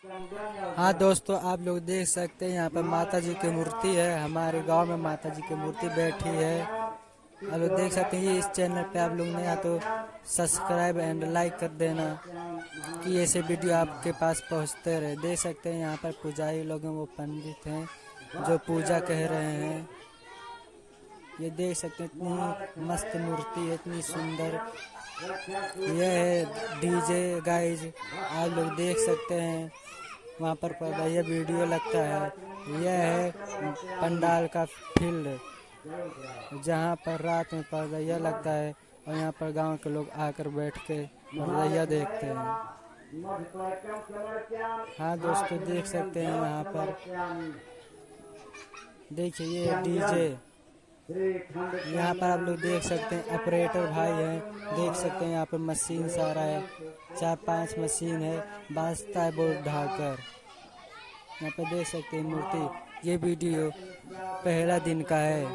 हाँ दोस्तों, आप लोग देख सकते हैं यहाँ पर माता जी की मूर्ति है। हमारे गांव में माता जी की मूर्ति बैठी है। आप लोग देख सकते हैं। ये इस चैनल पे आप लोग नया तो सब्सक्राइब एंड लाइक कर देना कि ऐसे वीडियो आपके पास पहुंचते रहे। देख सकते हैं यहाँ पर पुजारी लोग हैं, वो पंडित हैं जो पूजा कह रहे हैं। ये देख सकते हैं, इतनी मस्त मूर्ति है, इतनी सुंदर। यह है डीजे गाइज, आप लोग देख सकते हैं। वहाँ पर यह वीडियो लगता है। यह है पंडाल का फील्ड, जहाँ पर रात में परदैया लगता है और यहाँ पर गांव के लोग आकर बैठ के परदैया देखते हैं। हाँ दोस्तों, देख सकते हैं यहाँ पर। देखिए ये डीजे, यहाँ पर आप लोग देख सकते हैं। ऑपरेटर भाई हैं, देख सकते हैं। यहाँ पर मशीन सारा है, 4-5 मशीन है, बाजता है बोर्ड ढाकर। यहाँ पे देख सकते हैं मूर्ति। ये वीडियो पहला दिन का है।